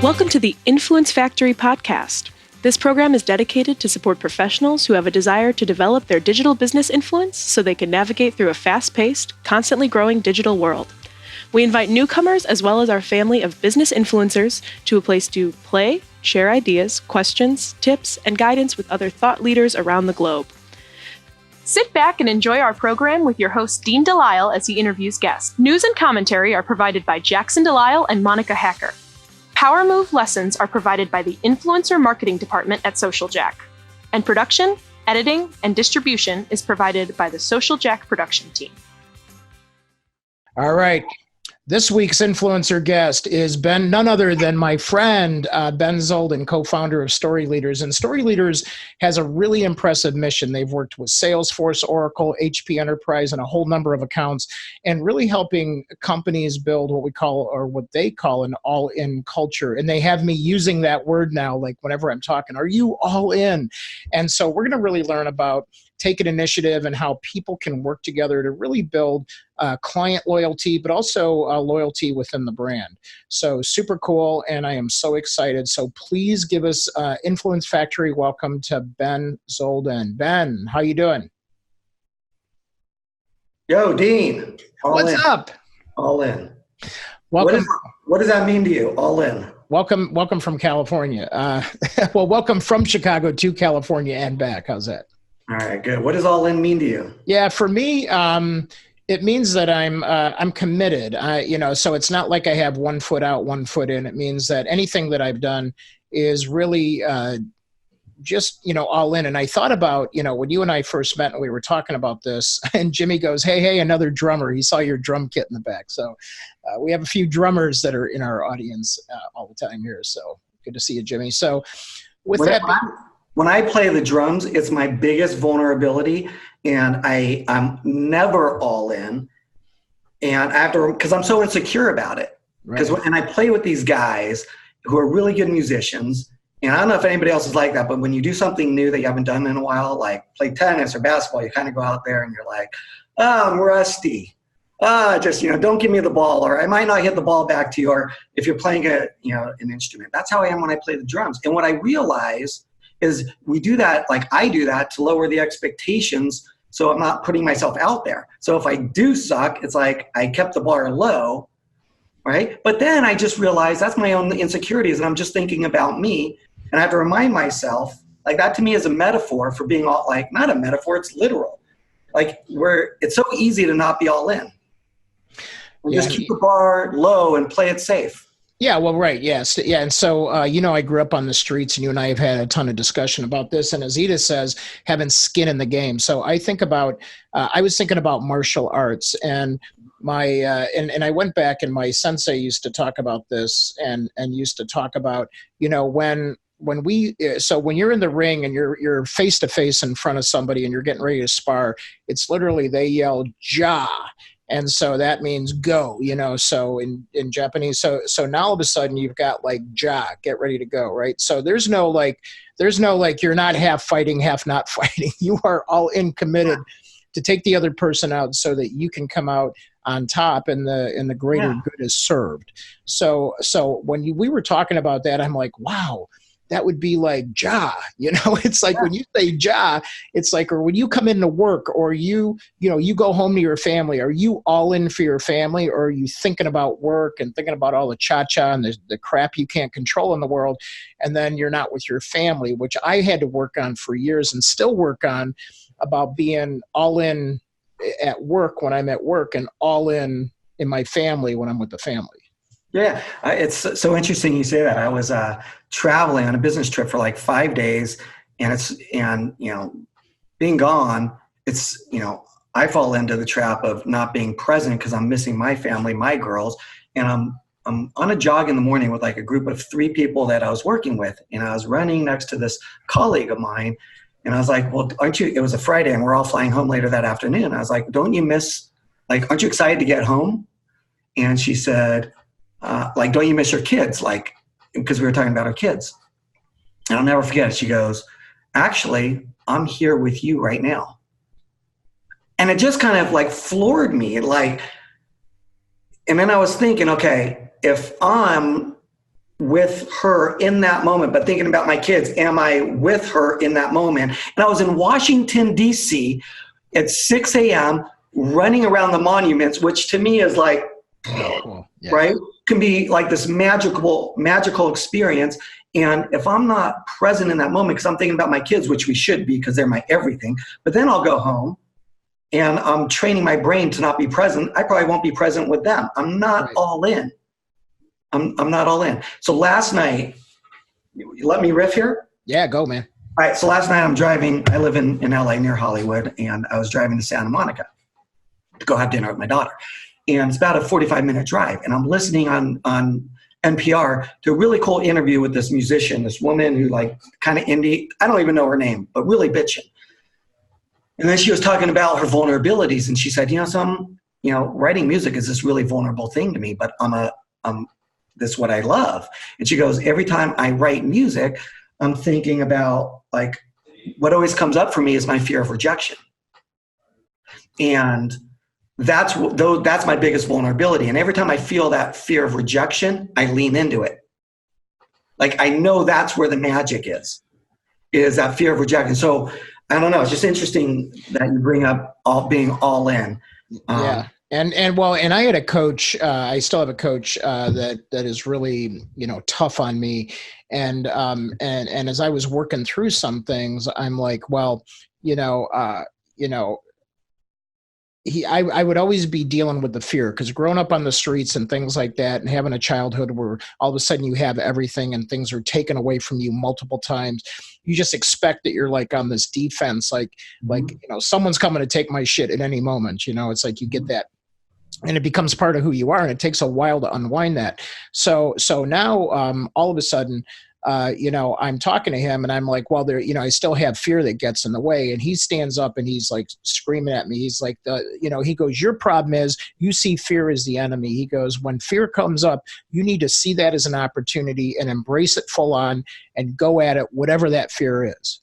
Welcome to the Influence Factory podcast. This program is dedicated to support professionals who have a desire to develop their digital business influence so they can navigate through a fast-paced, constantly growing digital world. We invite newcomers as well as our family of business influencers to a place to play, share ideas, questions, tips, and guidance with other thought leaders around the globe. Sit back and enjoy our program with your host, Dean Delisle, as he interviews guests. News and commentary are provided by Jackson Delisle and Monica Hacker. Power Move lessons are provided by the Influencer Marketing Department at Social Jack. And production, editing, and distribution is provided by the Social Jack production team. All right. This week's influencer guest is none other than my friend, Ben Zoldan, co-founder of Storyleaders. And Storyleaders has a really impressive mission. They've worked with Salesforce, Oracle, HP Enterprise, and a whole number of accounts, and really helping companies build what they call an all-in culture. And they have me using that word now, like whenever I'm talking, are you all in? And so we're going to really learn about taking initiative and how people can work together to really build client loyalty, but also loyalty within the brand. So super cool, and I am so excited. So please give us Influence Factory welcome to Ben Zoldan. Ben, how you doing? Yo, Dean. What's up? All in. Welcome. What does that mean to you? All in. Welcome from California. Well, welcome from Chicago to California and back. How's that? All right, good. What does all in mean to you? Yeah, for me, it means that I'm committed. So it's not like I have 1 foot out, 1 foot in. It means that anything that I've done is really just all in. And I thought about when you and I first met and we were talking about this, and Jimmy goes, "Hey, another drummer." He saw your drum kit in the back. So we have a few drummers that are in our audience all the time here. So good to see you, Jimmy. So when I play the drums, it's my biggest vulnerability, and I'm never all in, and because I'm so insecure about it. Because and I play with these guys who are really good musicians, and I don't know if anybody else is like that, but when you do something new that you haven't done in a while, like play tennis or basketball, you kind of go out there and you're like, "Oh, I'm rusty. Just don't give me the ball," or I might not hit the ball back to you. Or if you're playing an instrument, that's how I am when I play the drums. And what I realize is I do that to lower the expectations so I'm not putting myself out there. So if I do suck, it's like I kept the bar low, right? But then I just realized that's my own insecurities, and I'm just thinking about me, and I have to remind myself, like, that to me is a metaphor for being all, like, not a metaphor, it's literal. Like, where it's so easy to not be all in. And just keep the bar low and play it safe. Yeah, well, right, yes. Yeah, and so, I grew up on the streets, and you and I have had a ton of discussion about this, and as Edith says, having skin in the game. So I think about, I was thinking about martial arts, and and I went back, and my sensei used to talk about this, and used to talk about, when you're in the ring and you're face to face in front of somebody and you're getting ready to spar, it's literally they yell "Ja." And so that means go, so in Japanese. So now all of a sudden you've got like "Ja," get ready to go, right? So there's no like you're not half fighting, half not fighting. You are all in, committed to take the other person out so that you can come out on top and the greater good is served. So when we were talking about that, I'm like, wow, that would be like "Ja," it's like when you say "Ja," it's like, or when you come into work, or you go home to your family, are you all in for your family, or are you thinking about work and thinking about all the cha-cha and the crap you can't control in the world, and then you're not with your family, which I had to work on for years and still work on, about being all in at work when I'm at work and all in my family when I'm with the family. Yeah, it's so interesting you say that. I was traveling on a business trip for like 5 days, and being gone, I fall into the trap of not being present because I'm missing my family, my girls, and I'm on a jog in the morning with like a group of 3 people that I was working with, and I was running next to this colleague of mine, and I was like, "Well, aren't you?" It was a Friday, and we're all flying home later that afternoon. I was like, "Don't you miss? Like, aren't you excited to get home?" And she said, "Don't you miss your kids?" Like, because we were talking about our kids. And I'll never forget it. She goes, "Actually, I'm here with you right now." And it just kind of like floored me. And then I was thinking, okay, if I'm with her in that moment, but thinking about my kids, am I with her in that moment? And I was in Washington, D.C. at 6 a.m. running around the monuments, which to me is like, cool. Yeah. Right? Can be like this magical experience. And if I'm not present in that moment, because I'm thinking about my kids, which we should be because they're my everything, but then I'll go home and I'm training my brain to not be present. I probably won't be present with them. I'm not all in. I'm not all in. So last night, you let me riff here? Yeah, go, man. All right. So last night I'm driving. I live in LA near Hollywood, and I was driving to Santa Monica to go have dinner with my daughter. And it's about a 45-minute drive. And I'm listening on NPR to a really cool interview with this musician, this woman who like kind of indie. I don't even know her name, but really bitching. And then she was talking about her vulnerabilities. And she said, writing music is this really vulnerable thing to me, but this is what I love. And she goes, every time I write music, I'm thinking about like, what always comes up for me is my fear of rejection. And that's my biggest vulnerability. And every time I feel that fear of rejection, I lean into it. Like, I know that's where the magic is that fear of rejection. So I don't know. It's just interesting that you bring up being all in. Yeah. And I had a coach, I still have a coach, that is really, tough on me. And as I was working through some things, I'm like, well, I would always be dealing with the fear, because growing up on the streets and things like that, and having a childhood where all of a sudden you have everything and things are taken away from you multiple times, you just expect that you're like on this defense, like someone's coming to take my shit at any moment. It's like you get that, and it becomes part of who you are, and it takes a while to unwind that. So now all of a sudden, I'm talking to him and I'm like, well, I still have fear that gets in the way. And he stands up and he's like screaming at me. He's like, he goes, your problem is you see fear as the enemy. He goes, when fear comes up, you need to see that as an opportunity and embrace it full on and go at it, whatever that fear is.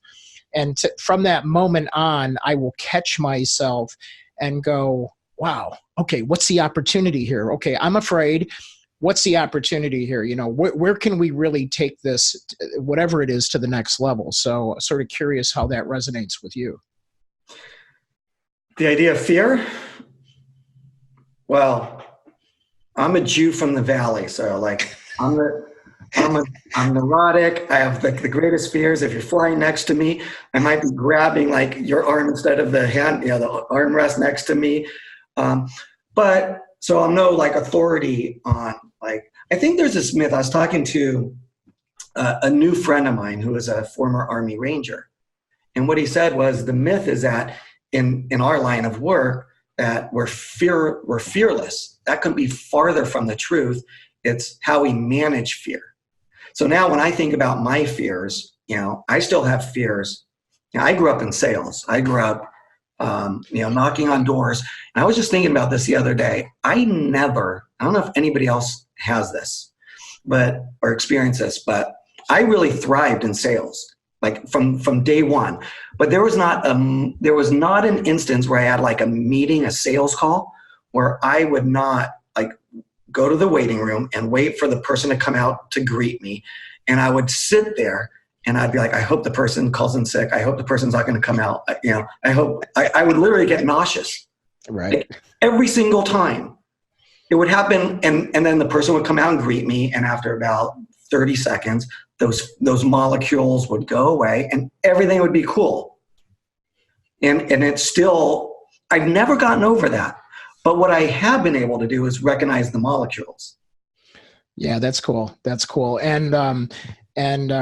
And from that moment on, I will catch myself and go, wow, okay, what's the opportunity here? Okay, I'm afraid. What's the opportunity here? Where can we really take this, whatever it is, to the next level? So sort of curious how that resonates with you. The idea of fear? Well, I'm a Jew from the Valley. So like I'm neurotic. I have the greatest fears. If you're flying next to me, I might be grabbing like your arm instead of the hand, the armrest next to me. But so I'm no like authority on like, I think there's this myth. I was talking to a new friend of mine who is a former Army Ranger. And what he said was the myth is that in our line of work that we're fearless. That couldn't be farther from the truth. It's how we manage fear. So now when I think about my fears, I still have fears. I grew up in sales. I grew up knocking on doors. And I was just thinking about this the other day. I don't know if anybody else has this, or experienced this, but I really thrived in sales, like from day one. But there was not an instance where I had like a meeting, a sales call, where I would not like go to the waiting room and wait for the person to come out to greet me. And I would sit there and I'd be like, I hope the person calls in sick. I hope the person's not going to come out. I would literally get nauseous. Right. Like, every single time it would happen. And then the person would come out and greet me. And after about 30 seconds, those molecules would go away and everything would be cool. And it's still, I've never gotten over that. But what I have been able to do is recognize the molecules. Yeah, that's cool. That's cool. And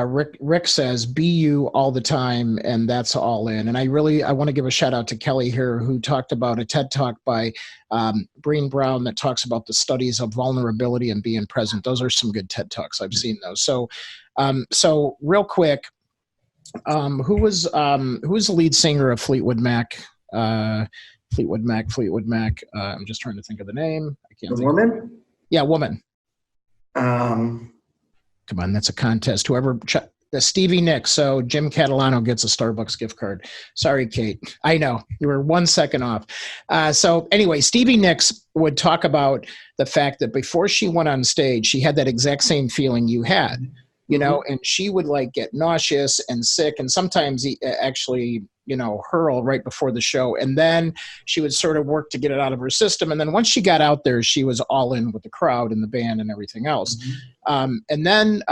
Rick says, be you all the time, and that's all in. And I want to give a shout out to Kelly here, who talked about a TED Talk by Brené Brown that talks about the studies of vulnerability and being present. Those are some good TED Talks. I've seen those. So real quick, who was the lead singer of Fleetwood Mac? Fleetwood Mac. I'm just trying to think of the name. I can't think. Woman? Yeah, woman. Come on, that's a contest. Whoever The Stevie Nicks. So Jim Catalano gets a Starbucks gift card. Sorry, Kate. I know you were 1 second off. So anyway, Stevie Nicks would talk about the fact that before she went on stage, she had that exact same feeling you had, you know, and she would like get nauseous and sick and sometimes actually, you know, hurl right before the show. And then she would sort of work to get it out of her system. And then once she got out there, she was all in with the crowd and the band and everything else. And then,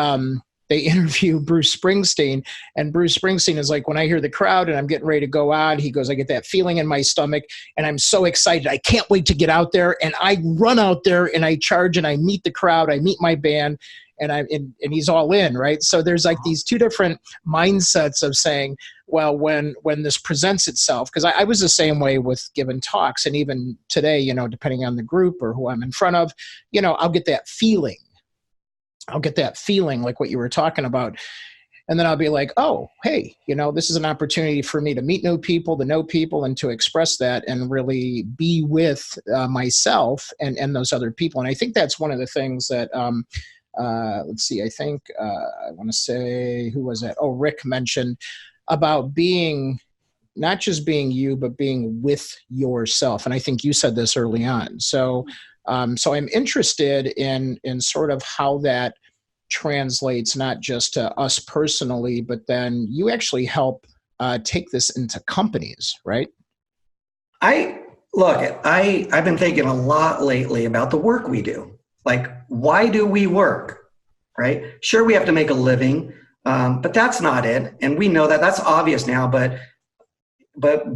they interview Bruce Springsteen, and Bruce Springsteen is like, when I hear the crowd and I'm getting ready to go on, he goes, I get that feeling in my stomach and I'm so excited. I can't wait to get out there. And I run out there and I charge and I meet the crowd. I meet my band and he's all in, right? So there's like these two different mindsets of saying, well, when this presents itself, because I was the same way with giving talks. And even today, you know, depending on the group or who I'm in front of, you know, I'll get that feeling. Like what you were talking about. And then I'll be like, oh, hey, you know, this is an opportunity for me to meet new people, to know people, and to express that and really be with myself and those other people. And I think that's one of the things that, let's see, I think I want to say, who was that? Oh, Rick mentioned about being, not just being you, but being with yourself. And I think you said this early on. So I'm interested in sort of how that translates, not just to us personally, but then you actually help take this into companies, right? I've been thinking a lot lately about the work we do. Like, why do we work, right? Sure, we have to make a living, but that's not it. And we know that that's obvious now, but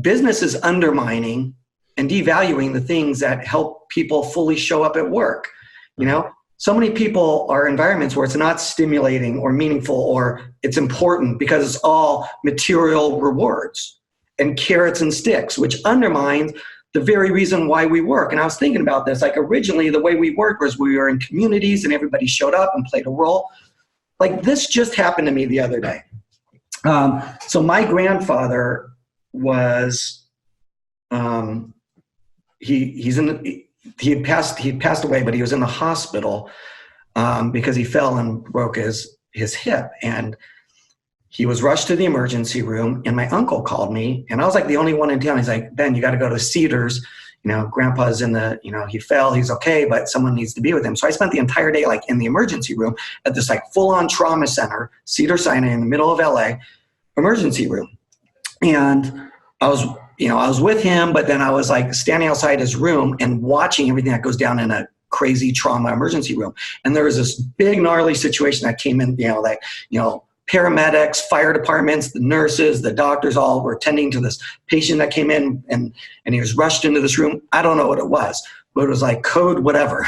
business is undermining and devaluing the things that help people fully show up at work. You know, so many people are in environments where it's not stimulating or meaningful or it's important because it's all material rewards and carrots and sticks, which undermines the very reason why we work. And I was thinking about this, like originally the way we worked was we were in communities and everybody showed up and played a role. Like this just happened to me the other day. So my grandfather was, he had passed away, but he was in the hospital because he fell and broke his hip, and he was rushed to the emergency room. And my uncle called me, and I was like the only one in town. He's like, Ben, you got to go to Cedars. You know, Grandpa's in the, you know, he fell, he's okay, but someone needs to be with him. So I spent the entire day like in the emergency room at this like full-on trauma center, Cedars-Sinai in the middle of LA, emergency room, and I was with him, but then I was like standing outside his room and watching everything that goes down in a crazy trauma emergency room. And there was this big gnarly situation that came in, paramedics, fire departments, the nurses, the doctors all were attending to this patient that came in and he was rushed into this room. I don't know what it was, but it was like code, whatever.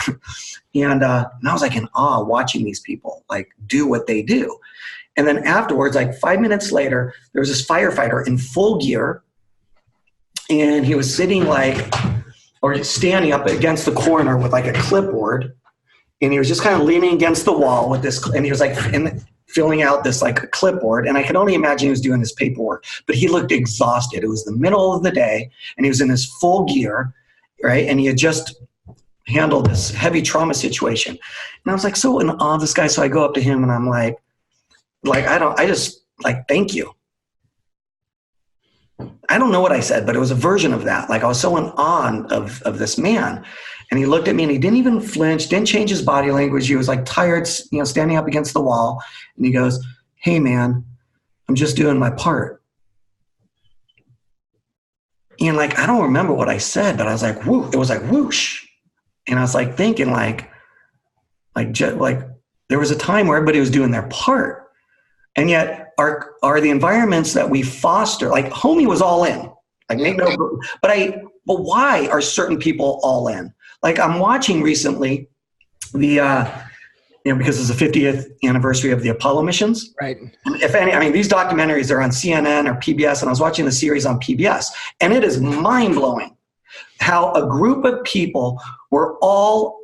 And I was like in awe watching these people like do what they do. And then afterwards, like 5 minutes later, there was this firefighter in full gear. And he was sitting or standing up against the corner with like a clipboard. And he was just kind of leaning against the wall with this, and he was like filling out this like clipboard. And I could only imagine he was doing this paperwork, but he looked exhausted. It was the middle of the day and he was in his full gear, right? And he had just handled this heavy trauma situation. And I was like so in awe of this guy. So I go up to him and I'm like, thank you. I don't know what I said, but it was a version of that. Like I was so in awe of this man. And he looked at me and he didn't even flinch, didn't change his body language. He was like tired, standing up against the wall. And he goes, hey man, I'm just doing my part. And like, I don't remember what I said, but I was like, whoo, it was like whoosh. And I was like thinking like there was a time where everybody was doing their part. And yet are the environments that we foster, like Homie was all in, like but why are certain people all in? Like I'm watching recently because it's the 50th anniversary of the Apollo missions. Right. And these documentaries are on CNN or PBS, and I was watching the series on PBS, and it is mind blowing how a group of people were all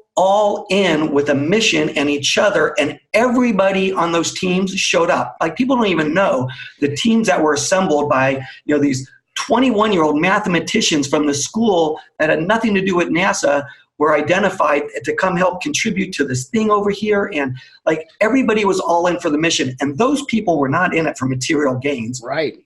in with a mission and each other, and everybody on those teams showed up. Like people don't even know the teams that were assembled by, these 21-year-old mathematicians from the school that had nothing to do with NASA were identified to come help contribute to this thing over here. And like everybody was all in for the mission. And those people were not in it for material gains. Right.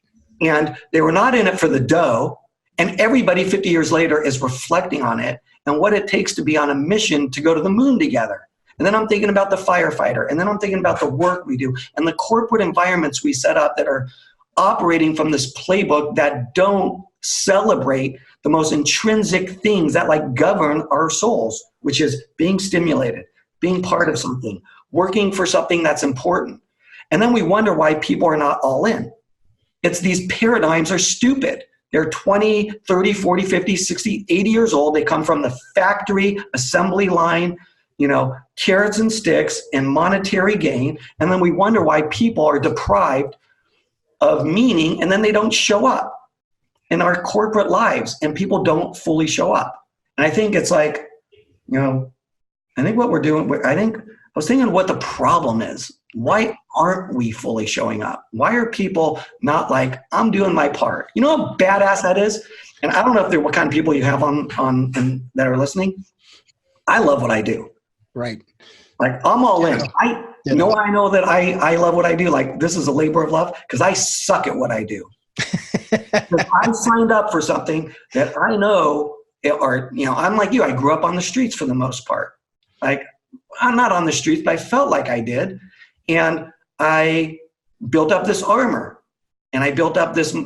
And they were not in it for the dough. And everybody 50 years later is reflecting on it and what it takes to be on a mission to go to the moon together. And then I'm thinking about the firefighter. And then I'm thinking about the work we do and the corporate environments we set up that are operating from this playbook that don't celebrate the most intrinsic things that like govern our souls, which is being stimulated, being part of something, working for something that's important. And then we wonder why people are not all in. It's these paradigms are stupid. They're 20, 30, 40, 50, 60, 80 years old. They come from the factory assembly line, carrots and sticks and monetary gain. And then we wonder why people are deprived of meaning and then they don't show up in our corporate lives and people don't fully show up. And I think it's like, I think what we're doing, I was thinking what the problem is. Why aren't we fully showing up? Why are people not like, I'm doing my part? You know how badass that is? And I don't know if what kind of people you have on that are listening. I love what I do. Right. Like I'm all in. I know that I love what I do. Like this is a labor of love because I suck at what I do. I signed up for something that I know, I'm like you. I grew up on the streets for the most part. Like I'm not on the streets, but I felt like I did. And I built up this armor and I built up this,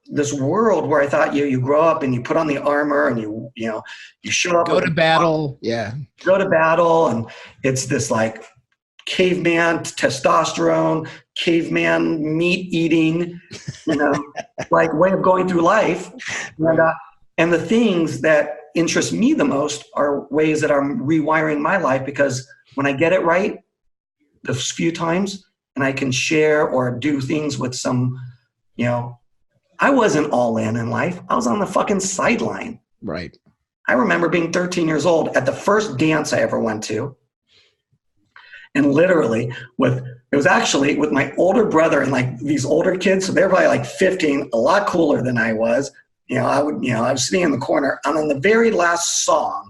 this world where I thought you grow up and you put on the armor and you show up. Go to battle. Yeah. Go to battle. And it's this like caveman testosterone, caveman meat eating, like way of going through life. And the things that interest me the most are ways that I'm rewiring my life because when I get it right, the few times and I can share or do things with some, I wasn't all in life. I was on the fucking sideline. Right. I remember being 13 years old at the first dance I ever went to. And literally it was actually with my older brother and like these older kids. So they're probably like 15, a lot cooler than I was. I was sitting in the corner and on the very last song,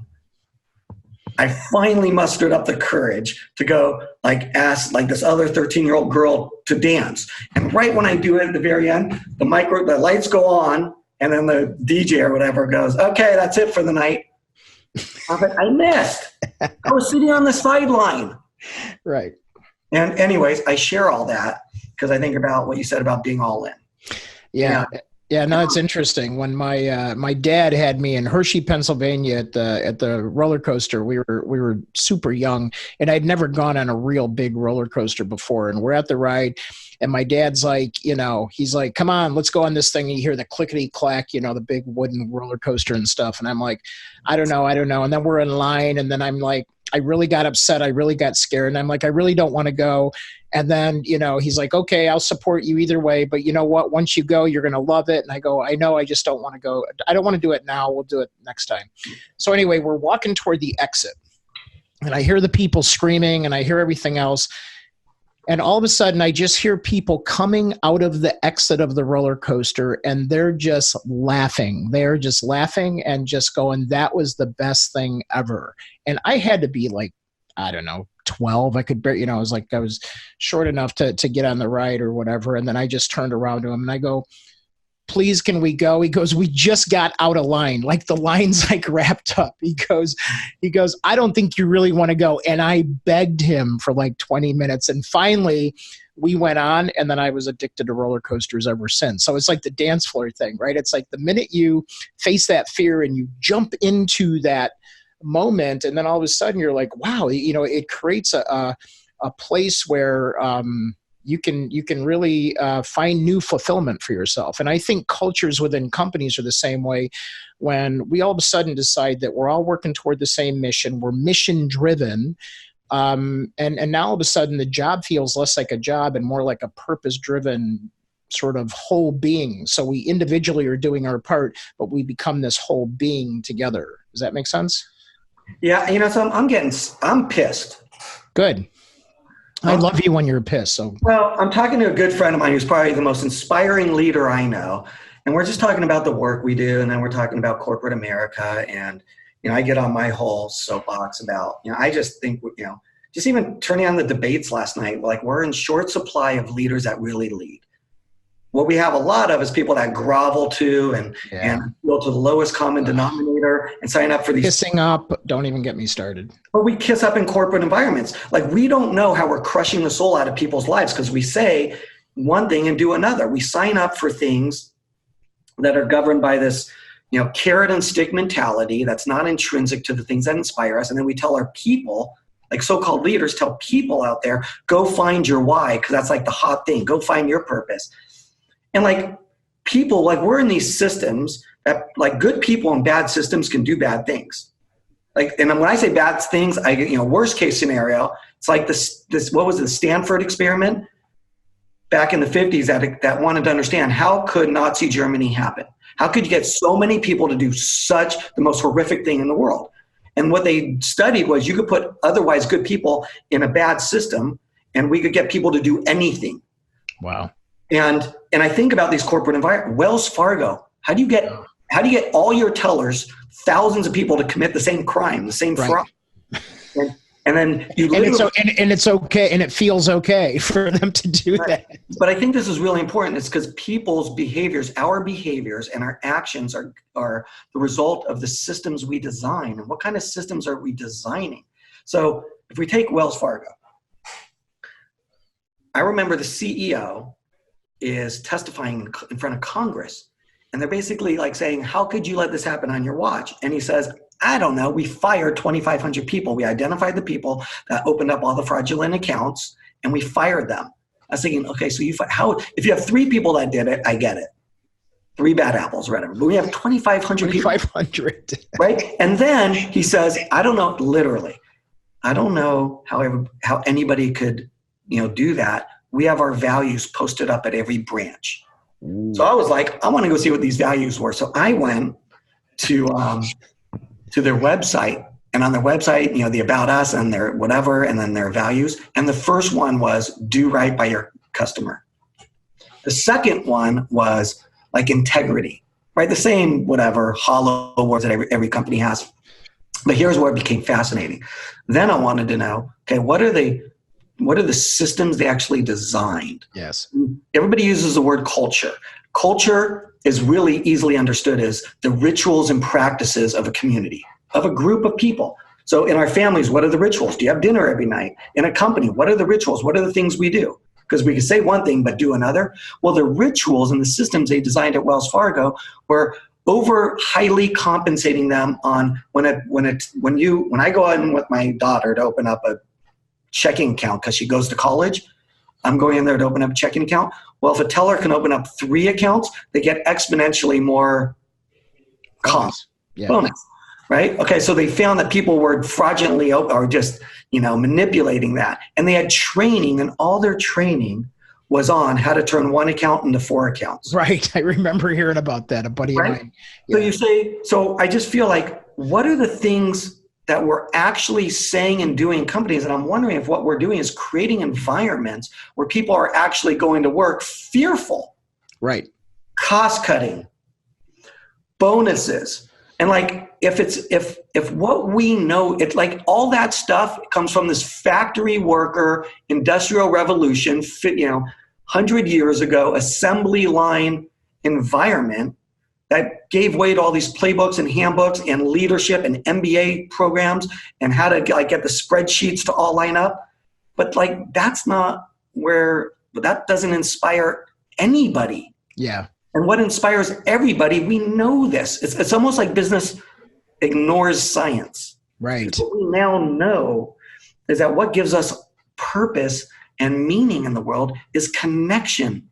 I finally mustered up the courage to go ask this other 13-year-old girl to dance. And right when I do it at the very end, the lights go on and then the DJ or whatever goes, okay, that's it for the night. I missed. I was sitting on the sideline. Right. And anyways, I share all that because I think about what you said about being all in. Yeah. Yeah, no, it's interesting. When my dad had me in Hershey, Pennsylvania at the roller coaster, we were super young, and I'd never gone on a real big roller coaster before. And we're at the ride, and my dad's like, he's like, "Come on, let's go on this thing." And you hear the clickety clack, the big wooden roller coaster and stuff. And I'm like, I don't know. And then we're in line, and then I'm like, I really got upset. I really got scared, and I'm like, I really don't want to go. And then, he's like, okay, I'll support you either way. But you know what? Once you go, you're going to love it. And I go, I know, I just don't want to go. I don't want to do it now. We'll do it next time. So anyway, we're walking toward the exit. And I hear the people screaming and I hear everything else. And all of a sudden, I just hear people coming out of the exit of the roller coaster and they're just laughing. They're just laughing and just going, that was the best thing ever. And I had to be like, I don't know, 12. I could, I was short enough to get on the ride or whatever. And then I just turned around to him and I go, please, can we go? He goes, we just got out of line. Like the line's like wrapped up. He goes, I don't think you really want to go. And I begged him for like 20 minutes. And finally we went on, and then I was addicted to roller coasters ever since. So it's like the dance floor thing, right? It's like the minute you face that fear and you jump into that moment, and then all of a sudden you're like, wow, it creates a place where you can really find new fulfillment for yourself. And I think cultures within companies are the same way. When we all of a sudden decide that we're all working toward the same mission, we're mission driven, and now all of a sudden the job feels less like a job and more like a purpose driven sort of whole being. So we individually are doing our part, but we become this whole being together. Does that make sense? Yeah, so I'm pissed. Good. I love you when you're pissed. So, well, I'm talking to a good friend of mine who's probably the most inspiring leader I know. And we're just talking about the work we do. And then we're talking about corporate America. And, I get on my whole soapbox about, I just think, just even turning on the debates last night, like we're in short supply of leaders that really lead. What we have a lot of is people that grovel to and go to the lowest common denominator and sign up for these. Kissing up, don't even get me started. But we kiss up in corporate environments. Like we don't know how we're crushing the soul out of people's lives because we say one thing and do another. We sign up for things that are governed by this, carrot and stick mentality that's not intrinsic to the things that inspire us. And then we tell our people, like so-called leaders, tell people out there, go find your why, because that's like the hot thing. Go find your purpose. And like people, like we're in these systems that like good people in bad systems can do bad things. Like, and when I say bad things, worst case scenario, it's like this, what was the Stanford experiment back in the 50s that wanted to understand how could Nazi Germany happen? How could you get so many people to do such the most horrific thing in the world? And what they studied was you could put otherwise good people in a bad system and we could get people to do anything. Wow. And I think about these corporate environments. Wells Fargo, how do you get all your tellers, thousands of people to commit the same crime, the same fraud? And then it's okay, and it feels okay for them to do that. But I think this is really important. It's because people's behaviors, our behaviors and our actions are the result of the systems we design. And what kind of systems are we designing? So if we take Wells Fargo, I remember the CEO is testifying in front of Congress. And they're basically like saying, how could you let this happen on your watch? And he says, I don't know. We fired 2,500 people. We identified the people that opened up all the fraudulent accounts and we fired them. I was thinking, okay, so if you have 3 people that did it, I get it. 3 bad apples, whatever. But we have 2,500 people. 2,500. Right? And then he says, I don't know, literally, I don't know how anybody could, do that. We have our values posted up at every branch. Ooh. So I was like, I want to go see what these values were. So I went to their website, and on their website, the About Us and their whatever, and then their values. And the first one was do right by your customer. The second one was like integrity, right? The same whatever hollow words that every company has. But here's where it became fascinating. Then I wanted to know, okay, what are the systems they actually designed? Yes. Everybody uses the word culture. Culture is really easily understood as the rituals and practices of a community, of a group of people. So in our families, what are the rituals? Do you have dinner every night? In a company, what are the rituals? What are the things we do? Because we can say one thing but do another. Well, the rituals and the systems they designed at Wells Fargo were over highly compensating them on when I go in with my daughter to open up a checking account because she goes to college. I'm going in there to open up a checking account. Well, if a teller can open up 3 accounts, they get exponentially more bonus, right? Okay, so they found that people were fraudulently or just, manipulating that. And they had training, and all their training was on how to turn 1 account into 4 accounts. Right, I remember hearing about that, a buddy of mine. Yeah. So I just feel like, what are the things that we're actually saying and doing in companies? And I'm wondering if what we're doing is creating environments where people are actually going to work fearful. Right. Cost cutting, bonuses. And like, if what we know, it's like all that stuff comes from this factory worker, industrial revolution, 100 years ago, assembly line environment that gave way to all these playbooks and handbooks and leadership and MBA programs and how to get the spreadsheets to all line up. But that's not that doesn't inspire anybody. Yeah. And what inspires everybody, we know this. It's almost like business ignores science. Right. What we now know is that what gives us purpose and meaning in the world is connection.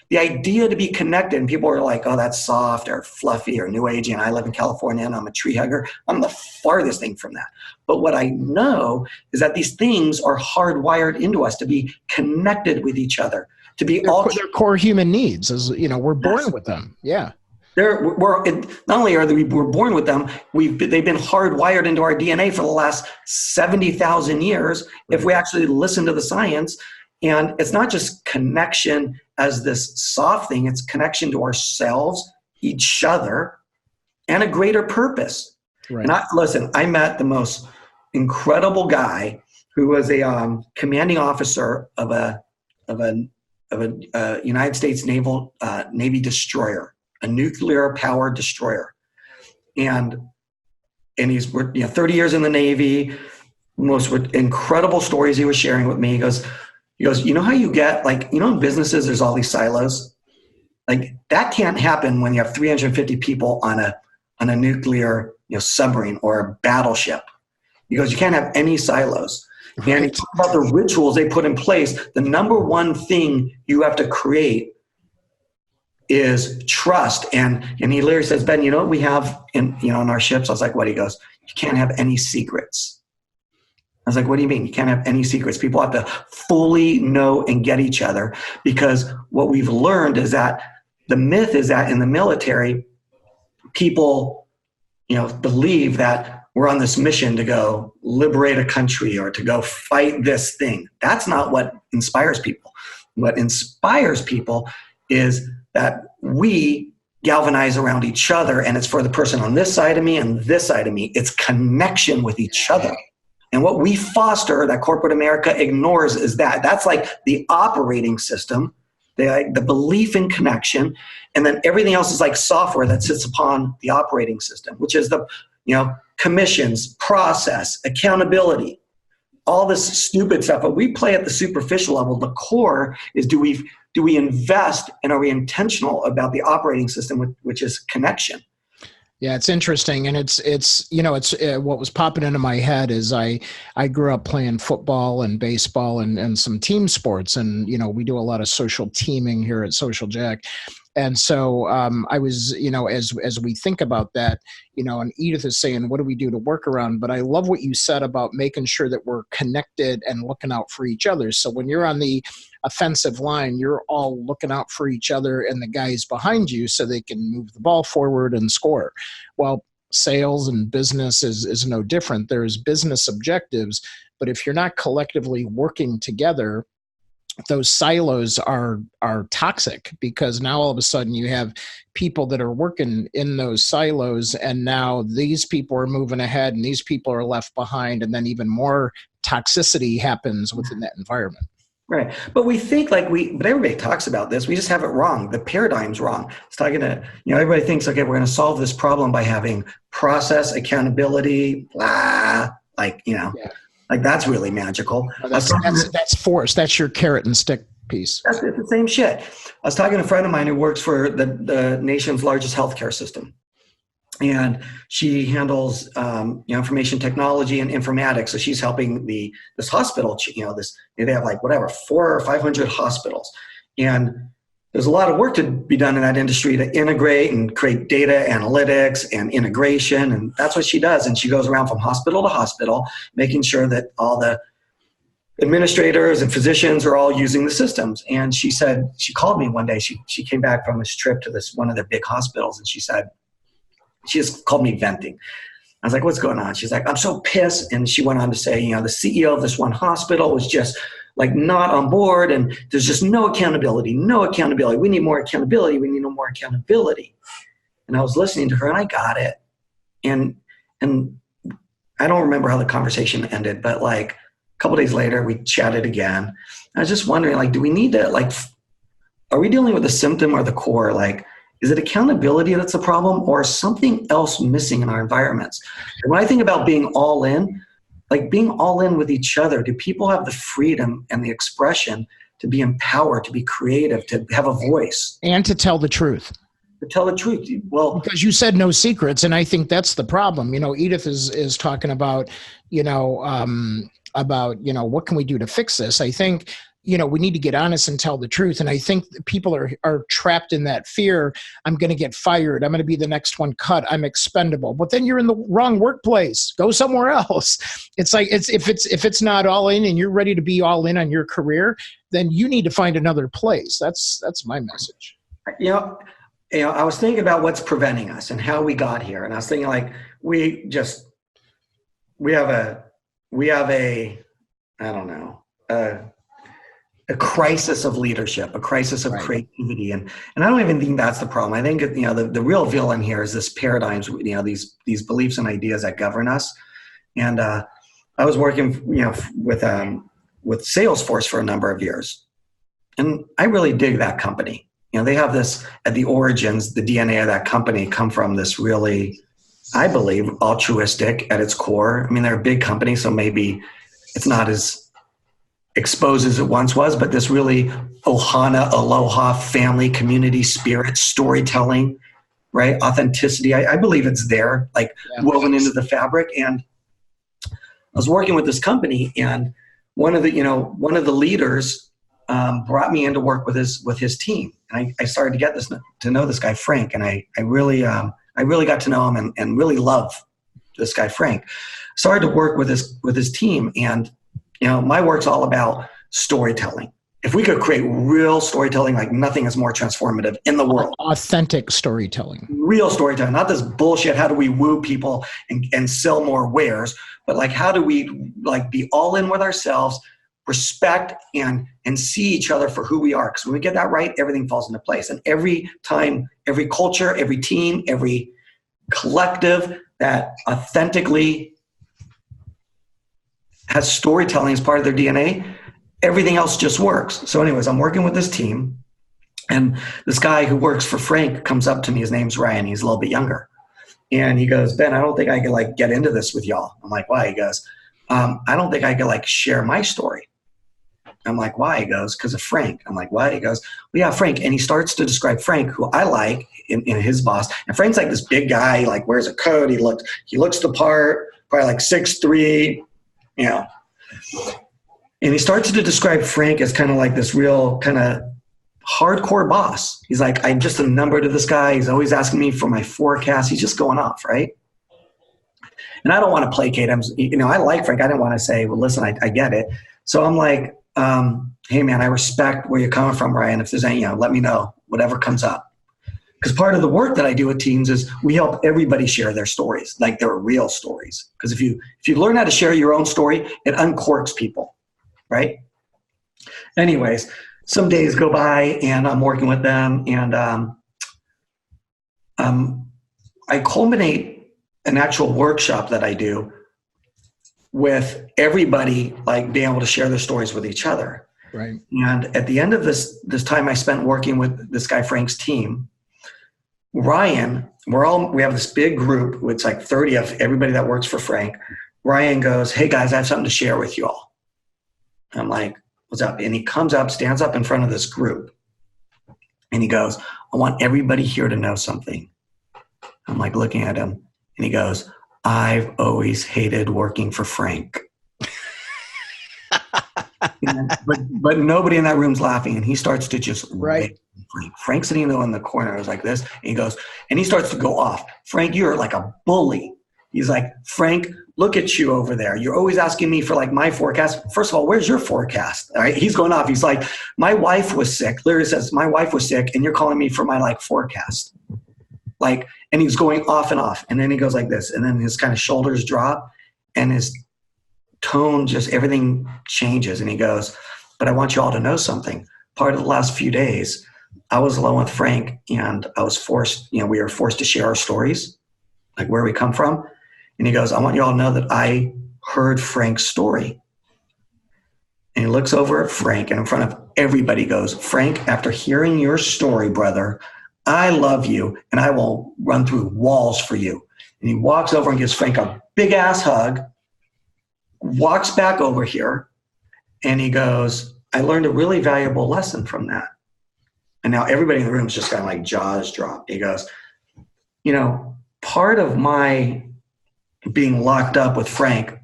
The idea to be connected, and people are like, oh, that's soft or fluffy or new agey, and I live in California and I'm a tree hugger. I'm the farthest thing from that. But what I know is that these things are hardwired into us to be connected with each other, to be their core human needs, as we're born with them. Yeah. Not only we're born with them, they've been hardwired into our DNA for the last 70,000 years. Right. If we actually listen to the science, and it's not just connection as this soft thing, it's connection to ourselves, each other, and a greater purpose. Right. And I met the most incredible guy who was a commanding officer of a United States Navy destroyer, a nuclear powered destroyer, and he's 30 years in the Navy. Most incredible stories he was sharing with me. He goes, you know how you get in businesses, there's all these silos. Like that can't happen when you have 350 people on a nuclear submarine or a battleship. He goes, you can't have any silos. Right. And he talked about the rituals they put in place. The number one thing you have to create is trust. And he literally says, Ben, you know what we have in our ships? I was like, what? He goes, you can't have any secrets. I was like, what do you mean? You can't have any secrets. People have to fully know and get each other, because what we've learned is that the myth is that in the military, people, believe that we're on this mission to go liberate a country or to go fight this thing. That's not what inspires people. What inspires people is that we galvanize around each other, and it's for the person on this side of me and this side of me. It's connection with each other. And what we foster that corporate America ignores is that's like the operating system, the belief in connection, and then everything else is like software that sits upon the operating system, which is the commissions, process, accountability, all this stupid stuff. But we play at the superficial level. The core is do we invest and are we intentional about the operating system, which is connection? Yeah, it's interesting, and it's what was popping into my head is I grew up playing football and baseball and some team sports, and we do a lot of social teaming here at Social Jack, and so I was as we think about that, and Edith is saying, what do we do to work around? But I love what you said about making sure that we're connected and looking out for each other. So when you're on the offensive line, you're all looking out for each other and the guys behind you so they can move the ball forward and score. Well, sales and business is no different. There's business objectives, but if you're not collectively working together, those silos are toxic, because now all of a sudden you have people that are working in those silos, and now these people are moving ahead and these people are left behind, and then even more toxicity happens within that environment. Right. But we think but everybody talks about this. We just have it wrong. The paradigm's wrong. It's talking to, everybody thinks, okay, we're going to solve this problem by having process, accountability, blah, like that's really magical. Oh, that's force. That's your carrot and stick piece. It's the same shit. I was talking to a friend of mine who works for the nation's largest healthcare system. And she handles information technology and informatics. So she's helping this hospital. They have 400 or 500 hospitals, and there's a lot of work to be done in that industry to integrate and create data analytics and integration, and that's what she does. And she goes around from hospital to hospital, making sure that all the administrators and physicians are all using the systems. And she said, she called me one day. She came back from this trip to one of their big hospitals, and she just called me venting. I was like, what's going on? She's like, I'm so pissed. And she went on to say, the CEO of this one hospital was just not on board, and there's just no accountability. We need more accountability. We need no more accountability. And I was listening to her, and I got it. And I don't remember how the conversation ended, but a couple of days later, we chatted again. I was just wondering, do we need to, are we dealing with the symptom or the core? Is it accountability that's the problem, or something else missing in our environments? And when I think about being all in, being all in with each other, do people have the freedom and the expression to be empowered, to be creative, to have a voice? And to tell the truth. To tell the truth. Well, because you said no secrets, and I think that's the problem. Edith is talking about, what can we do to fix this? I think, we need to get honest and tell the truth. And I think people are trapped in that fear. I'm going to get fired. I'm going to be the next one cut. I'm expendable. But then you're in the wrong workplace. Go somewhere else. It's if it's not all in and you're ready to be all in on your career, then you need to find another place. That's my message. I was thinking about what's preventing us and how we got here. And I was thinking we have a I don't know, a crisis of leadership, a crisis of Right. creativity. And I don't even think that's the problem. I think, the real villain here is this paradigms, these beliefs and ideas that govern us. And I was working, with Salesforce for a number of years. And I really dig that company. They have this, at the origins, the DNA of that company come from this really, I believe, altruistic at its core. I mean, they're a big company, so maybe it's not as exposed as it once was, but this really ohana, aloha, family, community spirit, storytelling, right? Authenticity. I believe it's there, like woven into the fabric. And I was working with this company, and one of the leaders brought me in to work with his team. And I started to get to know this guy, Frank. And I really got to know him and really love this guy, Frank. Started to work with his team. And my work's all about storytelling. If we could create real storytelling, like nothing is more transformative in the world. Authentic storytelling. Real storytelling, not this bullshit. How do we woo people and sell more wares? But like, how do we be all in with ourselves, respect and see each other for who we are? Because when we get that right, everything falls into place. And every time, every culture, every team, every collective that authentically has storytelling as part of their DNA, everything else just works. So anyways, I'm working with this team, and this guy who works for Frank comes up to me. His name's Ryan. He's a little bit younger. And he goes, Ben, I don't think I can get into this with y'all. I'm like, why? He goes, I don't think I can share my story. I'm like, why? He goes, because of Frank. I'm like, why? He goes, well, yeah, Frank. And he starts to describe Frank, who I like, in his boss. And Frank's like this big guy, wears a coat. He looks the part, probably 6'3", And he starts to describe Frank as kind of like this real kind of hardcore boss. He's like, I'm just a number to this guy. He's always asking me for my forecast. He's just going off, right? And I don't want to placate him. I like Frank. I didn't want to say, well, listen, I get it. So I'm like, hey, man, I respect where you're coming from, Ryan. If there's any, let me know, whatever comes up. Because part of the work that I do with teams is we help everybody share their stories, like their real stories. Because if you learn how to share your own story, it uncorks people, right? Anyways, some days go by and I'm working with them, and I culminate an actual workshop that I do with everybody being able to share their stories with each other. Right. And at the end of this time I spent working with this guy Frank's team, Ryan, we have this big group. It's 30 of everybody that works for Frank. Ryan goes, hey guys, I have something to share with you all. I'm like, what's up? And he comes up, stands up in front of this group, and he goes, I want everybody here to know something. I'm looking at him, and he goes, I've always hated working for Frank. but nobody in that room's laughing, and he starts to just right. Frank's sitting in the corner. I was like this, and he goes, and he starts to go off. Frank, you're like a bully. He's like, Frank, look at you over there. You're always asking me for my forecast. First of all, where's your forecast? All right, he's going off. He's like, my wife was sick. Literally says, my wife was sick, and you're calling me for my forecast. And he's going off and off. And then he goes like this, and then his kind of shoulders drop, and his tone, just everything changes. And he goes, but I want you all to know something. Part of the last few days, I was alone with Frank, and I was forced, we were forced to share our stories, where we come from. And he goes, I want you all to know that I heard Frank's story. And he looks over at Frank, and in front of everybody goes, Frank, after hearing your story, brother, I love you, and I will run through walls for you. And he walks over and gives Frank a big ass hug, walks back over here, and he goes, I learned a really valuable lesson from that. And now everybody in the room is just kind of jaws dropped. He goes, part of my being locked up with Frank,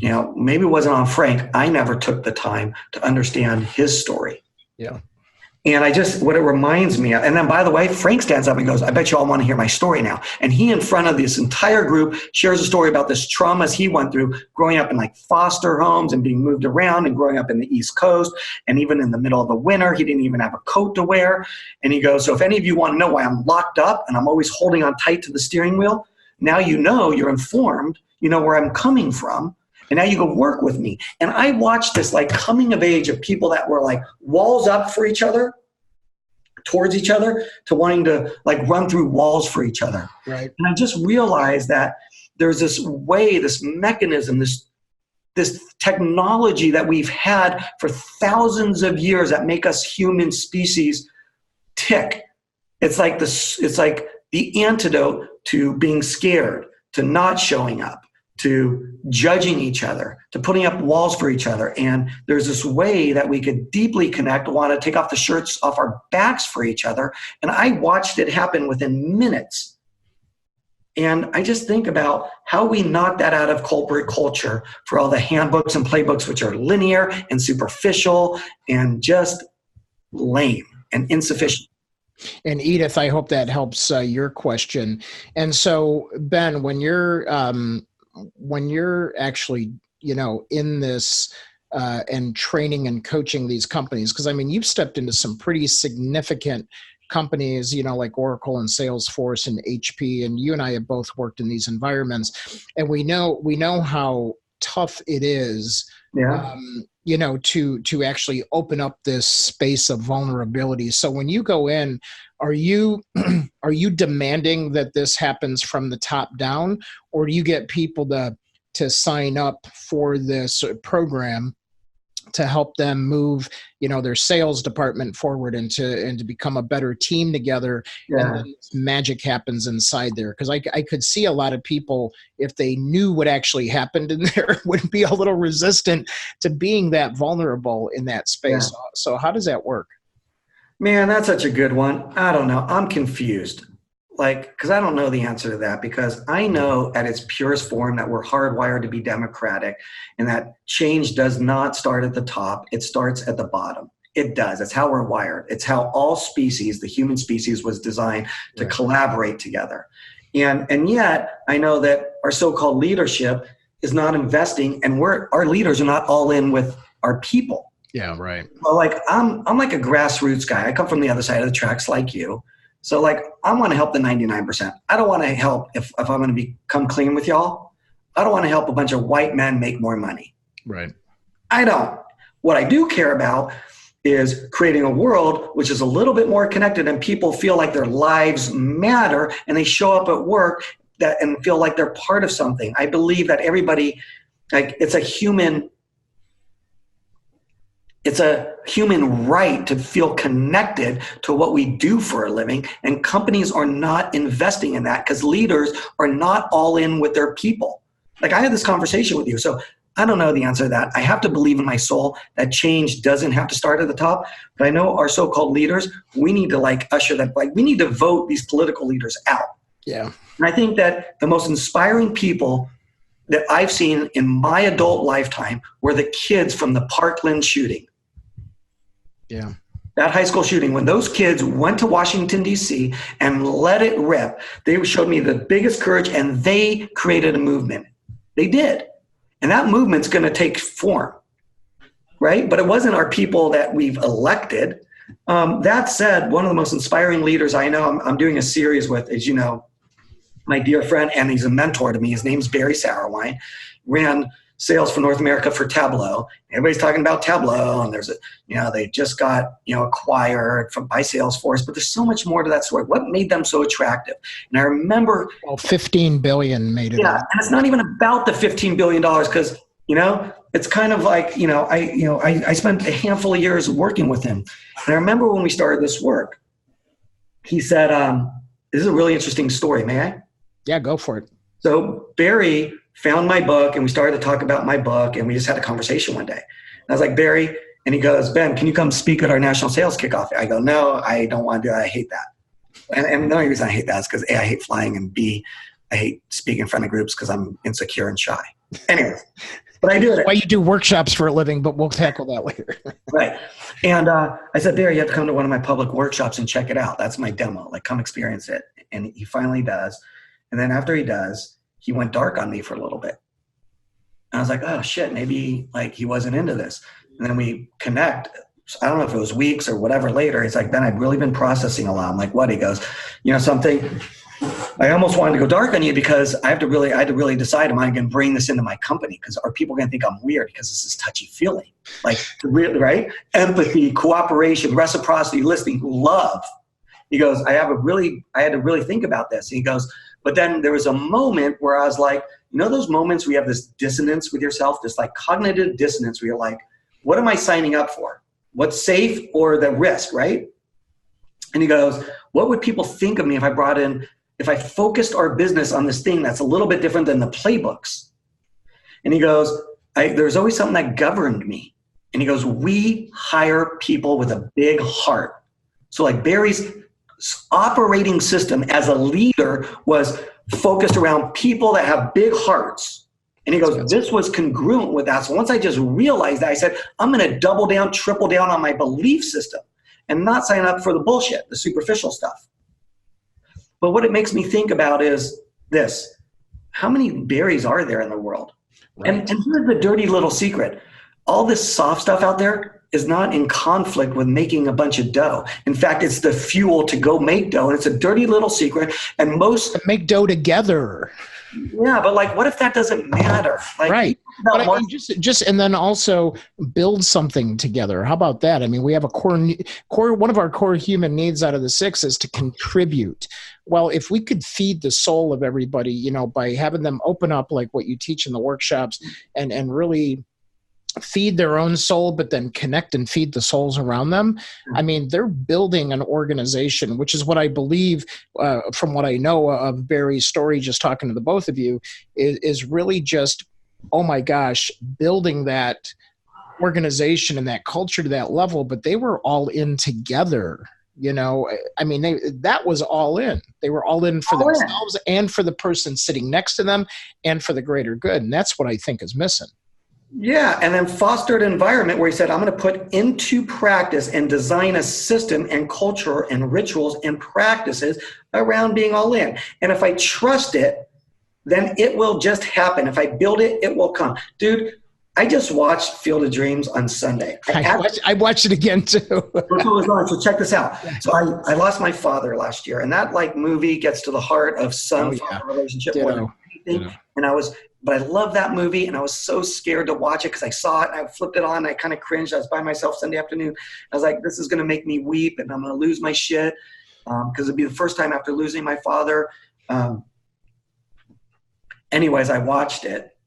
maybe it wasn't on Frank. I never took the time to understand his story. Yeah. And what it reminds me of, and then by the way, Frank stands up and goes, I bet you all want to hear my story now. And he, in front of this entire group, shares a story about this traumas he went through growing up in foster homes and being moved around, and growing up in the East Coast. And even in the middle of the winter, he didn't even have a coat to wear. And he goes, so if any of you want to know why I'm locked up and I'm always holding on tight to the steering wheel, now you're informed, you know where I'm coming from. And now you go work with me. And I watched this like coming of age of people that were like walls up for each other, towards each other, to wanting to like run through walls for each other. Right. And I just realized that there's this way, this mechanism, this technology that we've had for thousands of years that make us human species tick. It's like the antidote to being scared, to not showing up, to judging each other, to putting up walls for each other. And there's this way that we could deeply connect, want to take off the shirts off our backs for each other. And I watched it happen within minutes. And I just think about how we knock that out of corporate culture for all the handbooks and playbooks, which are linear and superficial and just lame and insufficient. And Edith, I hope that helps your question. And so, Ben, when you're actually, in this and training and coaching these companies, because I mean, you've stepped into some pretty significant companies, like Oracle and Salesforce and HP, and you and I have both worked in these environments, and we know how tough it is. Yeah. To actually open up this space of vulnerability. So when you go in, are you demanding that this happens from the top down, or do you get people to sign up for this program to help them move, their sales department forward and to become a better team together? Yeah. And then magic happens inside there. Because I could see a lot of people, if they knew what actually happened in there, would be a little resistant to being that vulnerable in that space. Yeah. So how does that work? Man, that's such a good one. I don't know. I'm confused. Because I don't know the answer to that, because I know at its purest form that we're hardwired to be democratic, and that change does not start at the top. It starts at the bottom. It does. It's how we're wired. It's how all species, the human species, was designed to collaborate together. And yet I know that our so-called leadership is not investing, and our leaders are not all in with our people. Yeah, right. Well, I'm like a grassroots guy. I come from the other side of the tracks like you. So I want to help the 99%. I don't want to help if I'm going to become clean with y'all. I don't want to help a bunch of white men make more money. Right. I don't. What I do care about is creating a world which is a little bit more connected, and people feel like their lives matter, and they show up at work and feel like they're part of something. I believe that everybody, it's a human right to feel connected to what we do for a living, and companies are not investing in that because leaders are not all in with their people. I had this conversation with you, so I don't know the answer to that. I have to believe in my soul that change doesn't have to start at the top, but I know our so-called leaders, we need to usher that, we need to vote these political leaders out. Yeah. And I think that the most inspiring people that I've seen in my adult lifetime were the kids from the Parkland shooting. Yeah. That high school shooting, when those kids went to Washington, D.C. and let it rip, they showed me the biggest courage, and they created a movement. They did. And that movement's going to take form, right? But it wasn't our people that we've elected. That said, one of the most inspiring leaders I know, I'm doing a series with, as you know, my dear friend, and he's a mentor to me. His name's Barry Sauerwein, ran sales for North America for Tableau. Everybody's talking about Tableau, and they just got, acquired by Salesforce, but there's so much more to that story. What made them so attractive? And I remember, 15 billion made it. Yeah. And it's not even about the $15 billion, because, it's kind of I spent a handful of years working with him. And I remember when we started this work, he said, this is a really interesting story. May I? Yeah, go for it. So Barry found my book, and we started to talk about my book, and we just had a conversation one day. And I was like, Barry, and he goes, Ben, can you come speak at our national sales kickoff? I go, no, I don't want to do that. I hate that. And the only reason I hate that is because A, I hate flying, and B, I hate speaking in front of groups because I'm insecure and shy. Anyway, but I do it. Why you do workshops for a living, but we'll tackle that later. Right. And I said, Barry, you have to come to one of my public workshops and check it out. That's my demo. Come experience it. And he finally does. And then after he does, he went dark on me for a little bit. And I was like, oh shit, maybe he wasn't into this. And then we connect. I don't know if it was weeks or whatever later. He's like, Ben, I've really been processing a lot. I'm like, what? He goes, something, I almost wanted to go dark on you because I had to really decide, am I going to bring this into my company? Because are people going to think I'm weird because this is touchy feely? Like, really, right? Empathy, cooperation, reciprocity, listening, love. He goes, I had to really think about this. And he goes, but then there was a moment where I was like, you know, those moments where you have this dissonance with yourself, this like cognitive dissonance where you're like, what am I signing up for? What's safe or the risk, right? And he goes, what would people think of me if I focused our business on this thing that's a little bit different than the playbooks? And he goes, there's always something that governed me. And he goes, we hire people with a big heart. So like Barry's operating system as a leader was focused around people that have big hearts. And he goes, this was congruent with that. So once I just realized that, I said, I'm going to double down, triple down on my belief system and not sign up for the bullshit, the superficial stuff. But what it makes me think about is this: how many berries are there in the world? Right. And here's the dirty little secret. All this soft stuff out there is not in conflict with making a bunch of dough. In fact, it's the fuel to go make dough. And it's a dirty little secret. And most make dough together. Yeah, but like, what if that doesn't matter? Like, right. But I mean, just and then also build something together. How about that? I mean, we have a core. One of our core human needs out of the 6 is to contribute. Well, if we could feed the soul of everybody, you know, by having them open up like what you teach in the workshops and really feed their own soul, but then connect and feed the souls around them. I mean, they're building an organization, which is what I believe, from what I know of Barry's story, just talking to the both of you, is really just, oh my gosh, building that organization and that culture to that level. But they were all in together. You know, I mean, that was all in. They were all in for themselves and for the person sitting next to them and for the greater good. And that's what I think is missing. Yeah, and then fostered an environment where he said, I'm going to put into practice and design a system and culture and rituals and practices around being all in. And if I trust it, then it will just happen. If I build it, it will come. Dude, I just watched Field of Dreams on Sunday. I watched it again too. So check this out. So I lost my father last year, and that like movie gets to the heart of son-father relationship more than anything. But I love that movie, and I was so scared to watch it because I saw it, and I flipped it on, and I kind of cringed. I was by myself Sunday afternoon. I was like, this is going to make me weep, and I'm going to lose my shit because it'd be the first time after losing my father. Anyways, I watched it.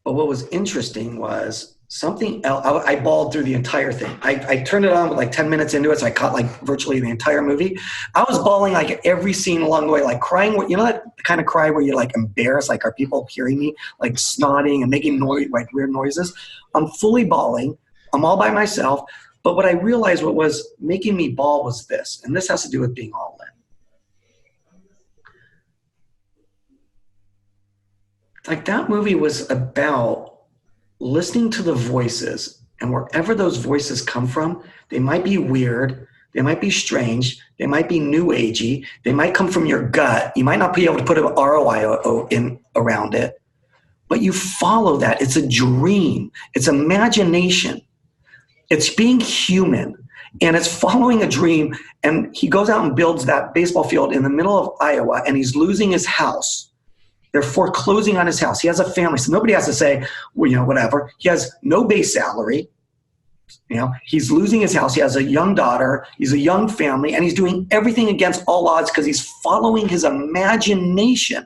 But what was interesting was something else. I bawled through the entire thing. I turned it on with like 10 minutes into it, so I caught like virtually the entire movie. I was bawling like every scene along the way, like crying. You know that kind of cry where you're like embarrassed, like are people hearing me, like snotting and making noise, like weird noises. I'm fully bawling. I'm all by myself. But what I realized what was making me bawl was this, and this has to do with being all in. Like that movie was about listening to the voices, and wherever those voices come from, they might be weird, they might be strange, they might be new agey, they might come from your gut. You might not be able to put an ROI in around it, but you follow that. It's a dream. It's imagination. It's being human, and it's following a dream. And he goes out and builds that baseball field in the middle of Iowa, and he's losing his house. They're foreclosing on his house. He has a family, so nobody has to say, well, you know, whatever. He has no base salary. You know, he's losing his house. He has a young daughter. He's a young family, and he's doing everything against all odds because he's following his imagination.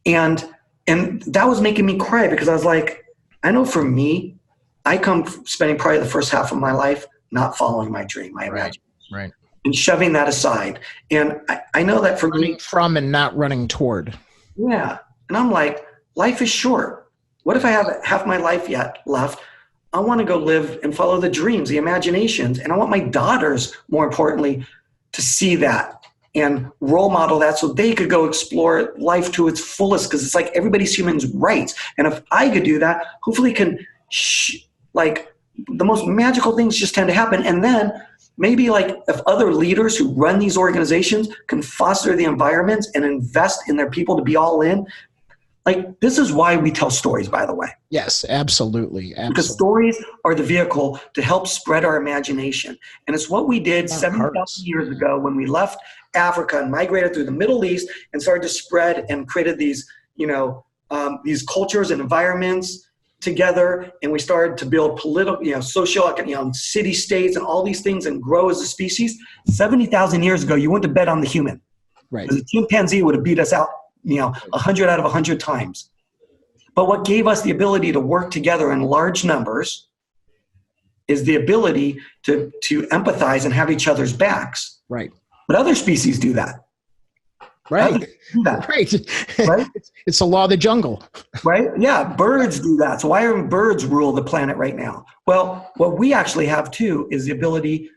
And that was making me cry because I was like, I know for me, I come spending probably the first half of my life not following my dream, my imagination. Right. And shoving that aside. And I know that for running me, from and not running toward. Yeah. And I'm like, life is short. What if I have half my life yet left? I want to go live and follow the dreams, the imaginations. And I want my daughters, more importantly, to see that and role model that so they could go explore life to its fullest, because it's like everybody's human rights. And if I could do that, hopefully like the most magical things just tend to happen. And then maybe like if other leaders who run these organizations can foster the environments and invest in their people to be all in, Like, this is why we tell stories, by the way. Yes, absolutely. Because stories are the vehicle to help spread our imagination. And it's what we did 7,000 years ago when we left Africa and migrated through the Middle East and started to spread and created these, these cultures and environments together. And we started to build political, social, city states and all these things and grow as a species. 70,000 years ago, you went to bet on the human. Right. The chimpanzee would have beat us out 100 out of 100 times. But what gave us the ability to work together in large numbers is the ability to empathize and have each other's backs. Right. But other species do that. Right. Right. It's the law of the jungle. Right? Yeah. Birds do that. So why don't birds rule the planet right now? Well, what we actually have too is the ability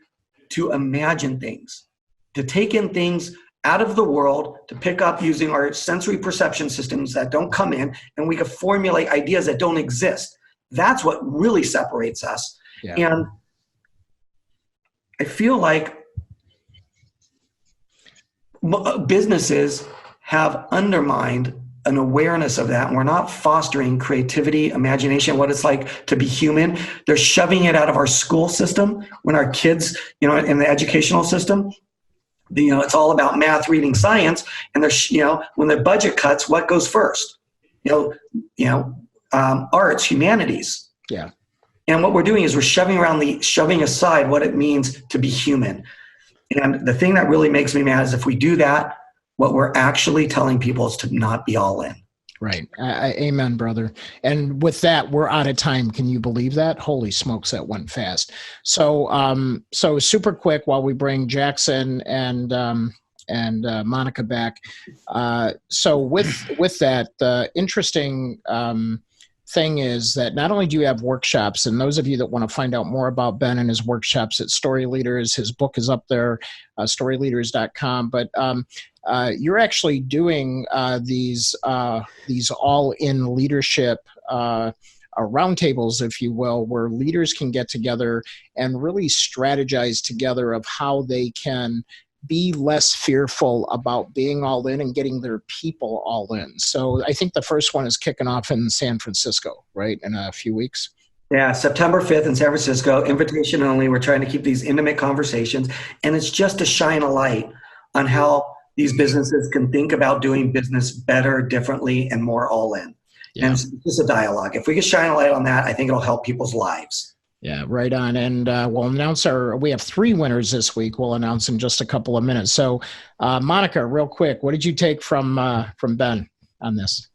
to imagine things, to take in things out of the world, to pick up using our sensory perception systems that don't come in, and we can formulate ideas that don't exist. That's what really separates us. Yeah. And I feel like businesses have undermined an awareness of that, and we're not fostering creativity, imagination, what it's like to be human. They're shoving it out of our school system when our kids, in the educational system, it's all about math, reading, science, and there's, when the budget cuts, what goes first? Arts, humanities. Yeah. And what we're doing is we're shoving aside what it means to be human. And the thing that really makes me mad is if we do that, what we're actually telling people is to not be all in. Right. Amen, brother. And with that, we're out of time. Can you believe that? Holy smokes, that went fast. So super quick while we bring Jackson and Monica back. So with that, the interesting thing is that not only do you have workshops, and those of you that want to find out more about Ben and his workshops at Storyleaders, his book is up there, storyleaders.com, but you're actually doing these all-in leadership roundtables, if you will, where leaders can get together and really strategize together of how they can be less fearful about being all in and getting their people all in. So I think the first one is kicking off in San Francisco, right, in a few weeks. Yeah, September 5th in San Francisco, invitation only. We're trying to keep these intimate conversations, and it's just to shine a light on how these businesses can think about doing business better, differently, and more all in. Yeah. And it's just a dialogue. If we can shine a light on that, I think it'll help people's lives. Yeah, right on. And we'll announce we have 3 winners this week. We'll announce in just a couple of minutes. So Monica, real quick, what did you take from Ben on this?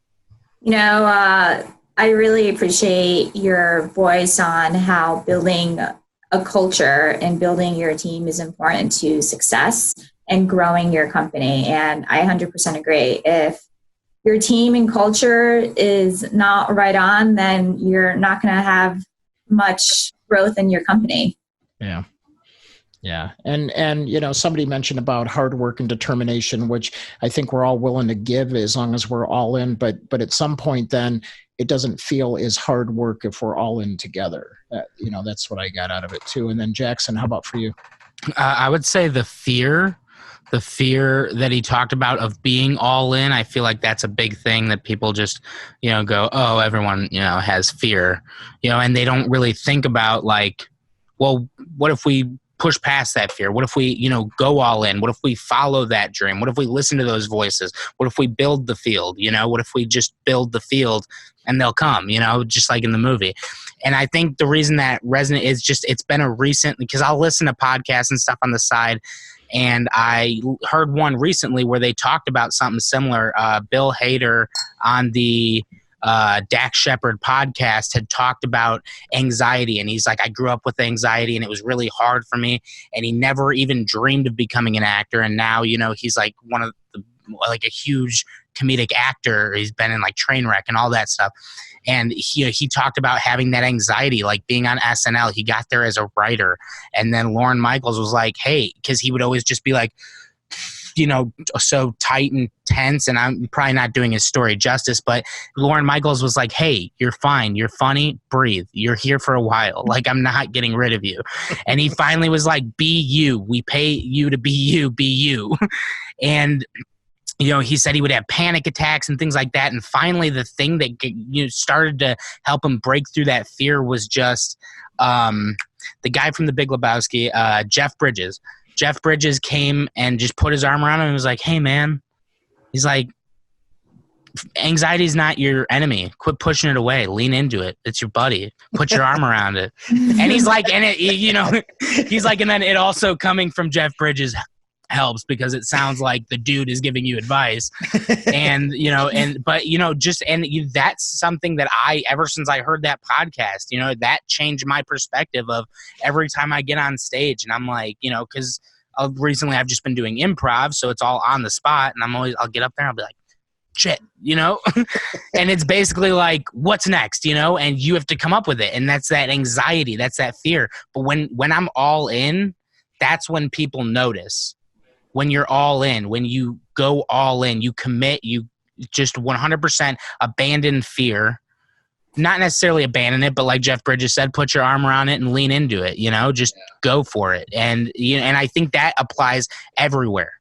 I really appreciate your voice on how building a culture and building your team is important to success and growing your company. And I 100% agree. If your team and culture is not right on, then you're not going to have much growth in your company. Yeah. Yeah. And somebody mentioned about hard work and determination, which I think we're all willing to give as long as we're all in. But at some point, then it doesn't feel as hard work if we're all in together. That's what I got out of it too. And then Jackson, how about for you? I would say the fear that he talked about of being all in. I feel like that's a big thing that people just, go, oh, everyone, has fear, and they don't really think about like, well, what if we push past that fear? What if we, go all in? What if we follow that dream? What if we listen to those voices? What if we build the field? What if we just build the field and they'll come, just like in the movie? And I think the reason that resonates is just, it's been a recent, because I'll listen to podcasts and stuff on the side. And I heard one recently where they talked about something similar. Bill Hader on the Dax Shepard podcast had talked about anxiety. And he's like, I grew up with anxiety and it was really hard for me. And he never even dreamed of becoming an actor. And now, he's like one of the, like a huge comedic actor. He's been in like Trainwreck and all that stuff. And he talked about having that anxiety, like being on SNL. He got there as a writer. And then Lorne Michaels was like, hey, because he would always just be like, so tight and tense. And I'm probably not doing his story justice, but Lorne Michaels was like, hey, you're fine. You're funny. Breathe. You're here for a while. Like, I'm not getting rid of you. And he finally was like, be you. We pay you to be you. Be you. And he said he would have panic attacks and things like that. And finally, the thing that started to help him break through that fear was just the guy from The Big Lebowski, Jeff Bridges. Jeff Bridges came and just put his arm around him and was like, "Hey, man," he's like, "Anxiety is not your enemy. Quit pushing it away. Lean into it. It's your buddy. Put your arm around it." And he's like, he's like, and then it also coming from Jeff Bridges helps because it sounds like the dude is giving you advice. And, that's something that ever since I heard that podcast, that changed my perspective of every time I get on stage. And I'm like, because recently I've just been doing improv, so it's all on the spot. And I'll get up there and I'll be like, shit, and it's basically like, what's next, and you have to come up with it. And that's that anxiety, that's that fear. But when I'm all in, that's when people notice. When you're all in, when you go all in, you commit, you just 100% abandon fear. Not necessarily abandon it, but like Jeff Bridges said, put your arm around it and lean into it, just go for it. And and I think that applies everywhere.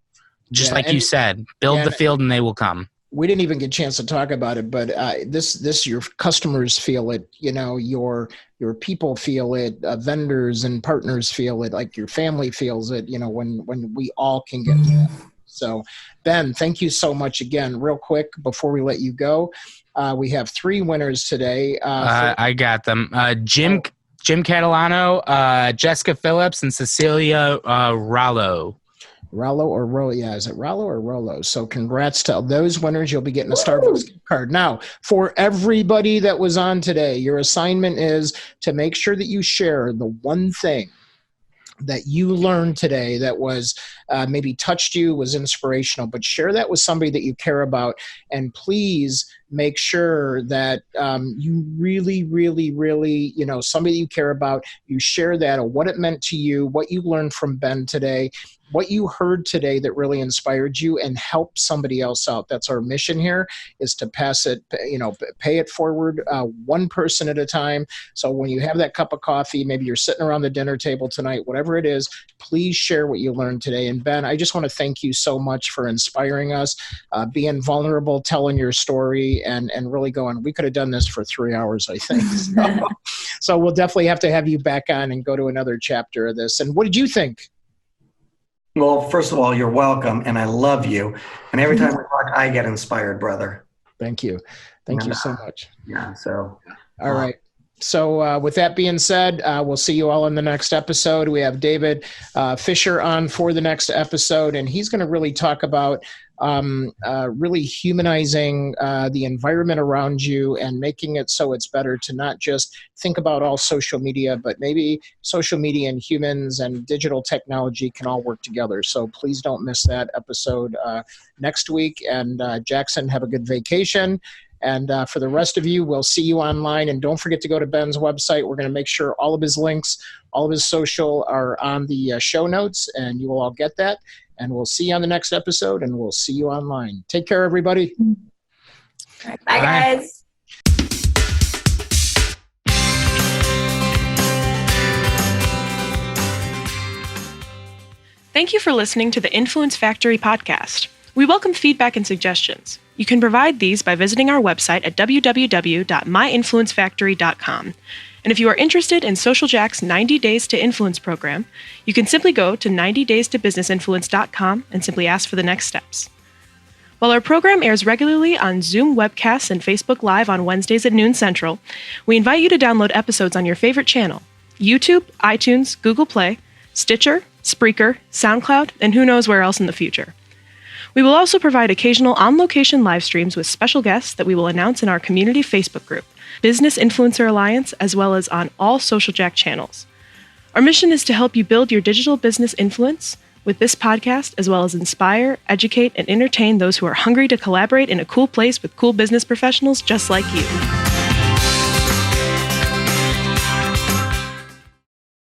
Just like you said, build the field and they will come. We didn't even get a chance to talk about it, but this your customers feel it, your people feel it, vendors and partners feel it, like your family feels it, when we all can get to that. So, Ben, thank you so much again. Real quick, before we let you go, we have 3 winners today. I got them. Jim Catalano, Jessica Phillips, and Cecilia Rollo. Rollo or Rollo? Yeah, is it Rollo or Rollo? So congrats to those winners. You'll be getting a Starbucks gift card. Now, for everybody that was on today, your assignment is to make sure that you share the one thing that you learned today that was maybe touched you, was inspirational, but share that with somebody that you care about. And please make sure that you really, really, really, somebody you care about, you share that of what it meant to you, what you learned from Ben today, what you heard today that really inspired you, and help somebody else out. That's our mission here, is to pass it, pay it forward one person at a time. So when you have that cup of coffee, maybe you're sitting around the dinner table tonight, whatever it is, please share what you learned today. And Ben, I just want to thank you so much for inspiring us, being vulnerable, telling your story, and really going. We could have done this for 3 hours, I think. So we'll definitely have to have you back on and go to another chapter of this. And what did you think? Well, first of all, you're welcome, and I love you. And every time we talk, I get inspired, brother. Thank you. Thank you so much. Yeah, so. All right. So with that being said, we'll see you all in the next episode. We have David Fisher on for the next episode, and he's going to really talk about really humanizing the environment around you and making it so it's better to not just think about all social media, but maybe social media and humans and digital technology can all work together. So please don't miss that episode next week. And Jackson, have a good vacation. And for the rest of you, we'll see you online. And don't forget to go to Ben's website. We're going to make sure all of his links, all of his social are on the show notes, and you will all get that. And we'll see you on the next episode, and we'll see you online. Take care, everybody. Bye, guys. Thank you for listening to the Influence Factory podcast. We welcome feedback and suggestions. You can provide these by visiting our website at www.myinfluencefactory.com. And if you are interested in Social Jack's 90 Days to Influence program, you can simply go to 90daystobusinessinfluence.com and simply ask for the next steps. While our program airs regularly on Zoom webcasts and Facebook Live on Wednesdays at noon Central, we invite you to download episodes on your favorite channel: YouTube, iTunes, Google Play, Stitcher, Spreaker, SoundCloud, and who knows where else in the future. We will also provide occasional on-location live streams with special guests that we will announce in our community Facebook group, Business Influencer Alliance, as well as on all Social Jack channels. Our mission is to help you build your digital business influence with this podcast, as well as inspire, educate, and entertain those who are hungry to collaborate in a cool place with cool business professionals just like you.